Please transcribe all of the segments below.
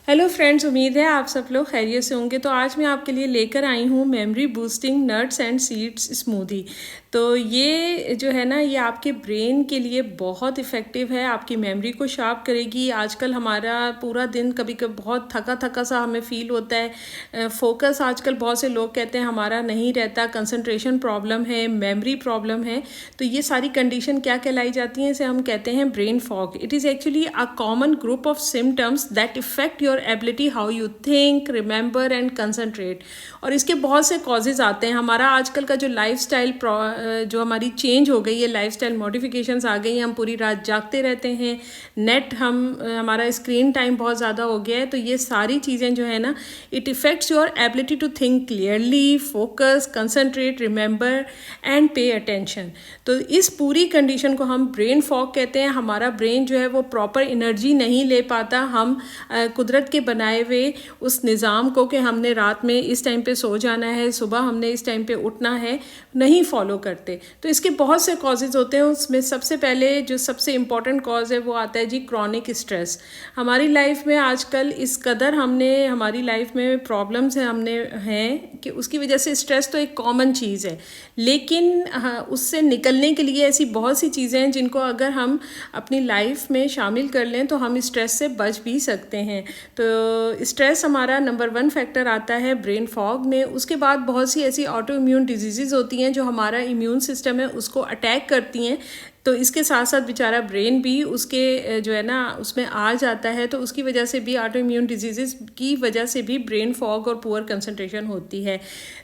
Hello friends, उम्मीद है आप सब लोग खैरियत से होंगे। तो आज मैं आपके लिए लेकर आई हूँ memory boosting nuts and seeds smoothie. तो ये जो है ना, ये आपके ब्रेन के लिए बहुत इफ़ेक्टिव है, आपकी मेमोरी को शार्प करेगी। आजकल हमारा पूरा दिन कभी कभी बहुत थका थका सा हमें फील होता है। फोकस आजकल बहुत से लोग कहते हैं हमारा नहीं रहता, कंसंट्रेशन प्रॉब्लम है, मेमोरी प्रॉब्लम है। तो ये सारी कंडीशन क्या कहलाई जाती हैं, इसे हम कहते हैं brain fog. It is actually a common group of symptoms that effect your ability how you think, remember and concentrate. और इसके बहुत से कॉजेज आते हैं। हमारा आजकल का जो लाइफस्टाइल जो हमारी चेंज हो गई है, लाइफस्टाइल मॉडिफिकेशंस आ गई हैं, हम पूरी रात जागते रहते हैं, नेट हमारा स्क्रीन टाइम बहुत ज़्यादा हो गया है। तो ये सारी चीज़ें जो है ना, it affects your ability to think clearly, focus, concentrate, remember and pay attention. तो इस पूरी कंडीशन को हम ब्रेन फॉग कहते हैं। हमारा ब्रेन जो है वो प्रॉपर एनर्जी नहीं ले पाता। हम कुदरत के बनाए हुए उस निज़ाम को कि हमने रात में इस टाइम पे सो जाना है, सुबह हमने इस टाइम पे उठना है, नहीं फॉलो करते। तो इसके बहुत से कॉजेज़ होते हैं। उसमें सबसे पहले जो सबसे इम्पॉर्टेंट कॉज है वो आता है जी क्रॉनिक स्ट्रेस। हमारी लाइफ में आजकल इस कदर हमारी लाइफ में प्रॉब्लम्स हैं कि उसकी वजह से स्ट्रेस तो एक कॉमन चीज़ है, लेकिन उससे निकलने के लिए ऐसी बहुत सी चीज़ें हैं जिनको अगर हम अपनी लाइफ में शामिल कर लें तो हम स्ट्रेस से बच भी सकते हैं। तो स्ट्रेस हमारा नंबर 1 फैक्टर आता है ब्रेन फॉग में। उसके बाद बहुत सी ऐसी ऑटो इम्यून डिजीज़ होती हैं जो हमारा इम्यून सिस्टम है उसको अटैक करती हैं। तो इसके साथ साथ बेचारा ब्रेन भी उसके जो है ना उसमें आ जाता है। तो उसकी वजह से भी, ऑटो इम्यून डिजीज़ की वजह से भी ब्रेन फॉग और पुअर कंसंट्रेशन होती है।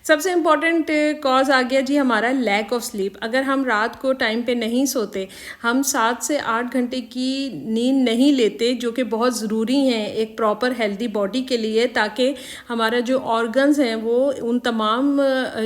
सबसे इम्पॉर्टेंट कॉज आ गया जी हमारा लैक ऑफ स्लीप। अगर हम रात को टाइम पे नहीं सोते, हम 7 से 8 घंटे की नींद नहीं लेते, जो कि बहुत ज़रूरी हैं एक प्रॉपर हेल्दी बॉडी के लिए, ताकि हमारा जो ऑर्गन्स हैं वो उन तमाम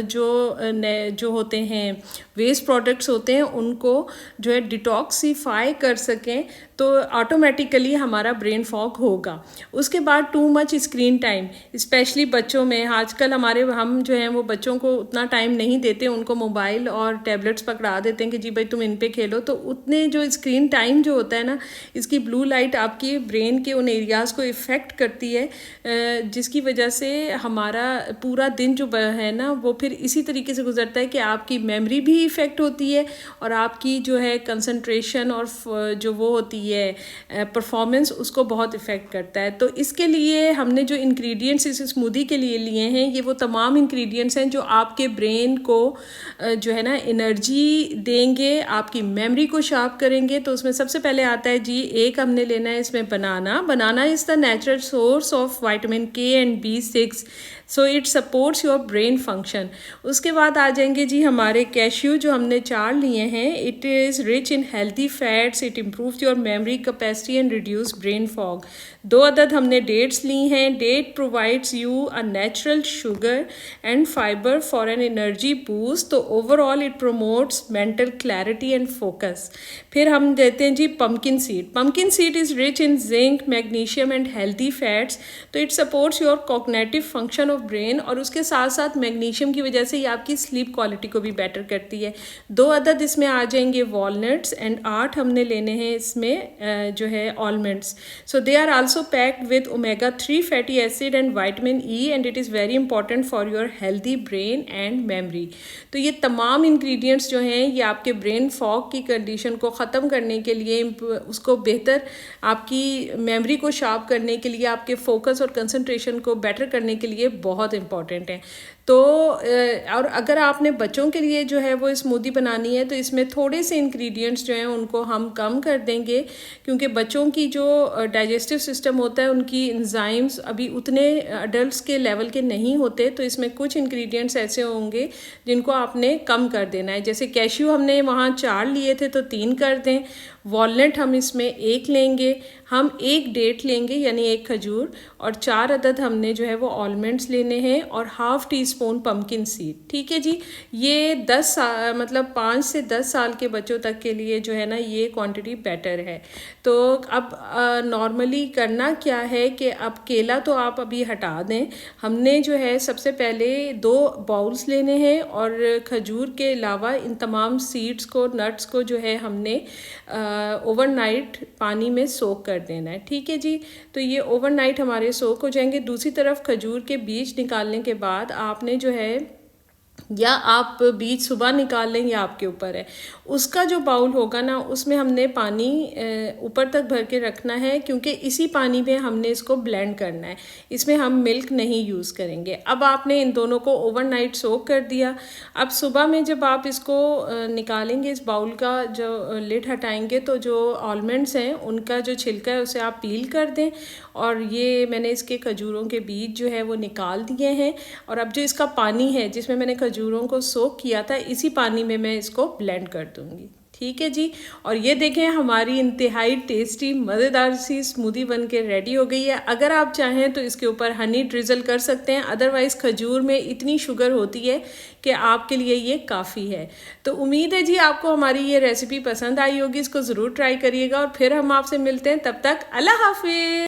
जो होते हैं वेस्ट प्रोडक्ट्स होते हैं उनको जो है डिटॉक्सीफाई कर सकें, तो ऑटोमेटिकली हमारा ब्रेन फॉग होगा। उसके बाद too much screen time, specially बच्चों में। आजकल हम जो हैं वो बच्चों को उतना टाइम नहीं देते, उनको मोबाइल और टैबलेट्स पकड़ा देते हैं कि जी भाई तुम इन पे खेलो। तो उतने जो स्क्रीन टाइम जो होता है ना, इसकी ब्लू लाइट आपकी ब्रेन के उन एरियाज़ को इफ़ेक्ट करती है, जिसकी वजह से हमारा पूरा दिन जो है ना वो फिर इसी तरीके से गुजरता है कि आपकी मेमोरी भी इफ़ेक्ट होती है और आपकी जो है कंसंट्रेशन और जो वो होती है परफॉर्मेंस, उसको बहुत इफ़ेक्ट करता है। तो इसके लिए हमने जो इंग्रेडिएंट्स इस स्मूदी के लिए लिए हैं, ये वो तमाम इंग्रेडिएंट्स हैं जो आपके ब्रेन को जो है ना एनर्जी देंगे, आपकी मेमोरी को शार्प करेंगे। तो उसमें सबसे पहले आता है जी, एक हमने लेना है इसमें banana is the natural source of vitamin K and B6, so it supports your brain function. उसके बाद आ जाएंगे जी हमारे कैश्यू, जो हमने 4 लिए हैं। It is rich in healthy fats, it improve your memory capacity and reduce brain fog. 2 अदद हमने डेट्स ली हैं। Date provides you a natural sugar and fibre for an energy boost. तो overall it promotes mental clarity and focus. फिर हम देते हैं जी pumpkin seed is rich in zinc, magnesium and healthy fats. तो it supports your cognitive function of brain, और उसके साथ साथ मैग्नीशियम की वजह से ये आपकी स्लीप क्वालिटी को भी बेटर करती है। 2 अदद इसमें आ जाएंगे वॉलनट्स, एंड 8 हमने लेने हैं इसमें जो है almonds. So they are also packed with omega-3 fatty acid and vitamin E, and it is very important for your healthy brain and memory. तो ये तमाम इंग्रेडिएंट्स जो हैं ये आपके ब्रेन फॉग की कंडीशन को ख़त्म करने के लिए, उसको बेहतर आपकी मेमोरी को शार्प करने के लिए, आपके फोकस और कंसंट्रेशन को बेटर करने के लिए बहुत इंपॉर्टेंट है। तो और अगर आपने बच्चों के लिए जो है वो स्मूदी बनानी है तो इसमें थोड़े से इंग्रेडिएंट्स जो हैं उनको हम कम कर देंगे, क्योंकि बच्चों की जो डाइजेस्टिव सिस्टम होता है, उनकी एंजाइम्स अभी उतने अडल्ट्स के लेवल के नहीं होते। तो इसमें कुछ इंग्रेडिएंट्स ऐसे होंगे जिनको आपने कम कर देना है। जैसे कैश्यू हमने वहाँ 4 लिए थे तो 3 कर दें। वॉलनट हम इसमें 1 लेंगे, हम 1 डेट लेंगे यानी 1 खजूर, और 4 अदद हमने जो है वो आलमंड्स लेने हैं, और half tea spoon pumpkin seed. ठीक है जी, ये मतलब 5 से 10 साल के बच्चों तक के लिए जो है ना ये क्वांटिटी बेटर है। तो अब नॉर्मली करना क्या है कि अब केला तो आप अभी हटा दें। हमने जो है सबसे पहले 2 बाउल्स लेने हैं, और खजूर के अलावा इन तमाम सीड्स को, नट्स को जो है हमने ओवरनाइट पानी में सोक कर देना है। ठीक है जी, तो ये ओवरनाइट हमारे सोक हो जाएंगे। दूसरी तरफ खजूर के बीज निकालने के बाद आपने जो है, या आप बीज सुबह निकाल लें या आपके ऊपर है, उसका जो बाउल होगा ना उसमें हमने पानी ऊपर तक भर के रखना है, क्योंकि इसी पानी में हमने इसको ब्लेंड करना है, इसमें हम मिल्क नहीं यूज़ करेंगे। अब आपने इन दोनों को ओवरनाइट सोक कर दिया। अब सुबह में जब आप इसको निकालेंगे, इस बाउल का जो लिड हटाएंगे, तो जो आलमंड्स हैं उनका जो छिलका है उसे आप पील कर दें। और ये मैंने इसके खजूरों के बीज जो है वो निकाल दिए हैं। और अब जो इसका पानी है जिसमें मैंने खजूरों को सोक किया था, इसी पानी में मैं इसको ब्लेंड कर दूंगी। ठीक है जी, और ये देखें हमारी इंतहाई टेस्टी मज़ेदार सी स्मूदी बन के रेडी हो गई है। अगर आप चाहें तो इसके ऊपर हनी ड्रिजल कर सकते हैं, अदरवाइज़ खजूर में इतनी शुगर होती है कि आपके लिए ये काफ़ी है। तो उम्मीद है जी आपको हमारी ये रेसिपी पसंद आई होगी, इसको ज़रूर ट्राई करिएगा और फिर हम आपसे मिलते हैं। तब तक अल्लाह हाफिज़।